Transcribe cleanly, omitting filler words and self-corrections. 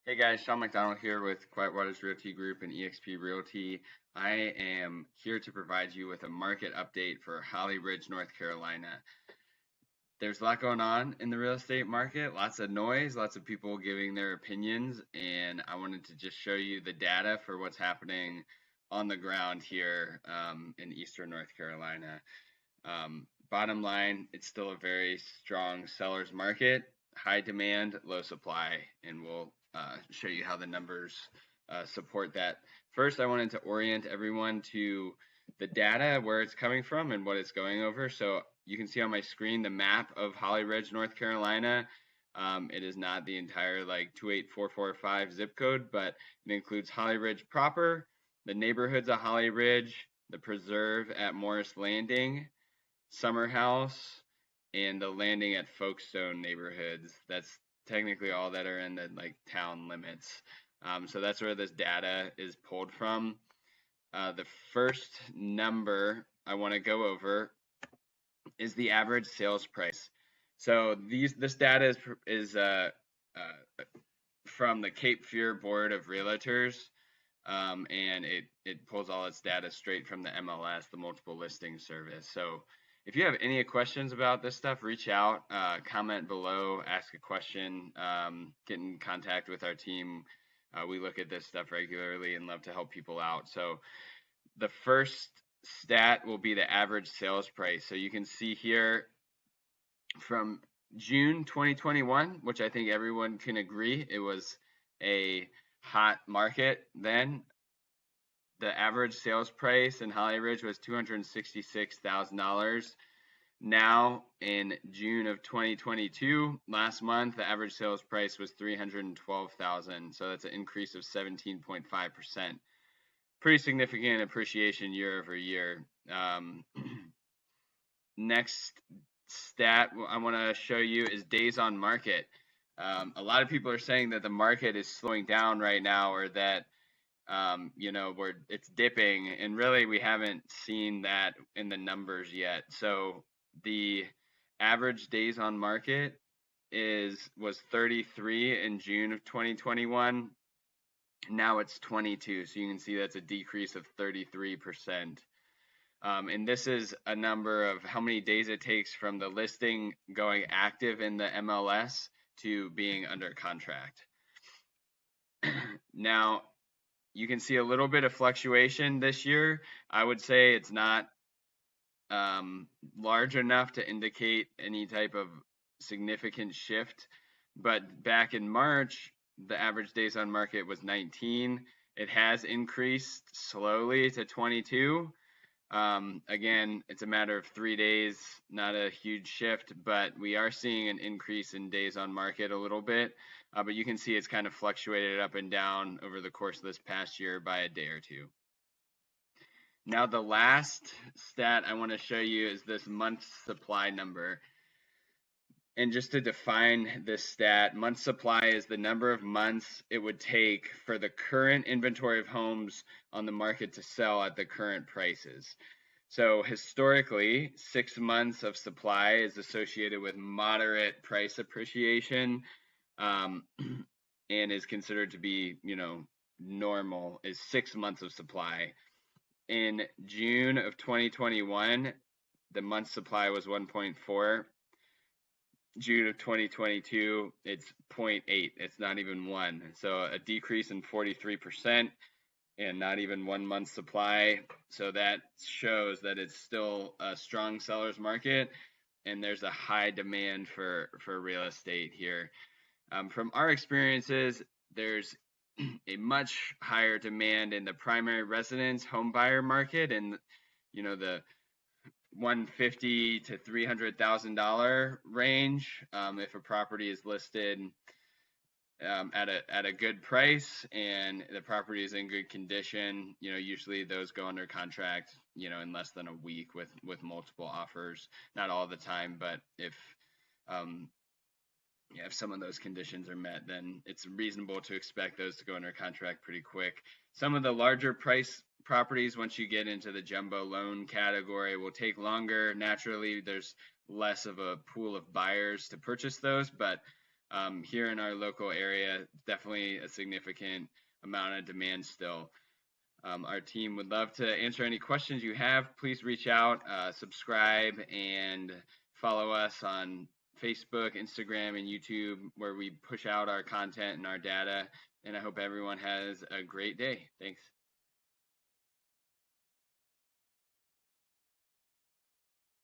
Hey guys, Sean McDonald here with Quiet Waters Realty Group and eXp Realty. I am here to provide you with a market update for Holly Ridge, North Carolina. There's a lot going on in the real estate market, lots of noise, lots of people giving their opinions, and I wanted to just show you the data for what's happening on the ground here in Eastern North Carolina. Bottom line, it's still a very strong seller's market, high demand, low supply, and we'll show you how the numbers support that. First, I wanted to orient everyone to the data, where it's coming from and what it's going over. So you can see on my screen the map of Holly Ridge, North Carolina. It is not the entire like 28445 zip code, but it includes Holly Ridge proper, the neighborhoods of Holly Ridge, the preserve at Morris Landing, Summer House, and the landing at Folkestone neighborhoods. That's technically all that are in the like town limits. So that's where this data is pulled from. The first number I want to go over is the average sales price. So this data is from the Cape Fear Board of Realtors, and it pulls all its data straight from the MLS, the Multiple Listing Service. So if you have any questions about this stuff, reach out, comment below, ask a question, get in contact with our team. We look at this stuff regularly and love to help people out. So the first stat will be the average sales price. So you can see here from June 2021, which I think everyone can agree it was a hot market then. The average sales price in Holly Ridge was $266,000. Now in June of 2022, last month, the average sales price was $312,000. So that's an increase of 17.5%. Pretty significant appreciation year over year. Next stat I want to show you is days on market. A lot of people are saying that the market is slowing down right now, or that it's dipping, and really we haven't seen that in the numbers yet. So the average days on market was 33 in June of 2021. Now it's 22, so you can see that's a decrease of 33%. And this is a number of how many days it takes from the listing going active in the MLS to being under contract. Now, you can see a little bit of fluctuation this year. I would say it's not large enough to indicate any type of significant shift. But back in March, the average days on market was 19. It has increased slowly to 22. Again, it's a matter of 3 days, not a huge shift, but we are seeing an increase in days on market a little bit. But you can see it's kind of fluctuated up and down over the course of this past year by a day or two. Now, the last stat I want to show you is this month supply number. And just to define this stat, month supply is the number of months it would take for the current inventory of homes on the market to sell at the current prices. So historically, 6 months of supply is associated with moderate price appreciation, and is considered to be, normal, is 6 months of supply. In June of 2021, the month supply was 1.4. June of 2022, it's 0.8. It's not even 1. So a decrease in 43% and not even 1 month supply. So that shows that it's still a strong seller's market, and there's a high demand for real estate here. From our experiences, there's a much higher demand in the primary residence home buyer market, and the $150,000 to $300,000 range. If a property is listed at a good price and the property is in good condition, usually those go under contract, in less than a week with multiple offers. Not all the time, but if some of those conditions are met, then it's reasonable to expect those to go under contract pretty quick. Some of the larger price properties, once you get into the jumbo loan category, will take longer. Naturally, there's less of a pool of buyers to purchase those, but here in our local area, definitely a significant amount of demand still. Our team would love to answer any questions you have. Please reach out, subscribe, and follow us on Facebook, Instagram, and YouTube, where we push out our content and our data. And I hope everyone has a great day. Thanks.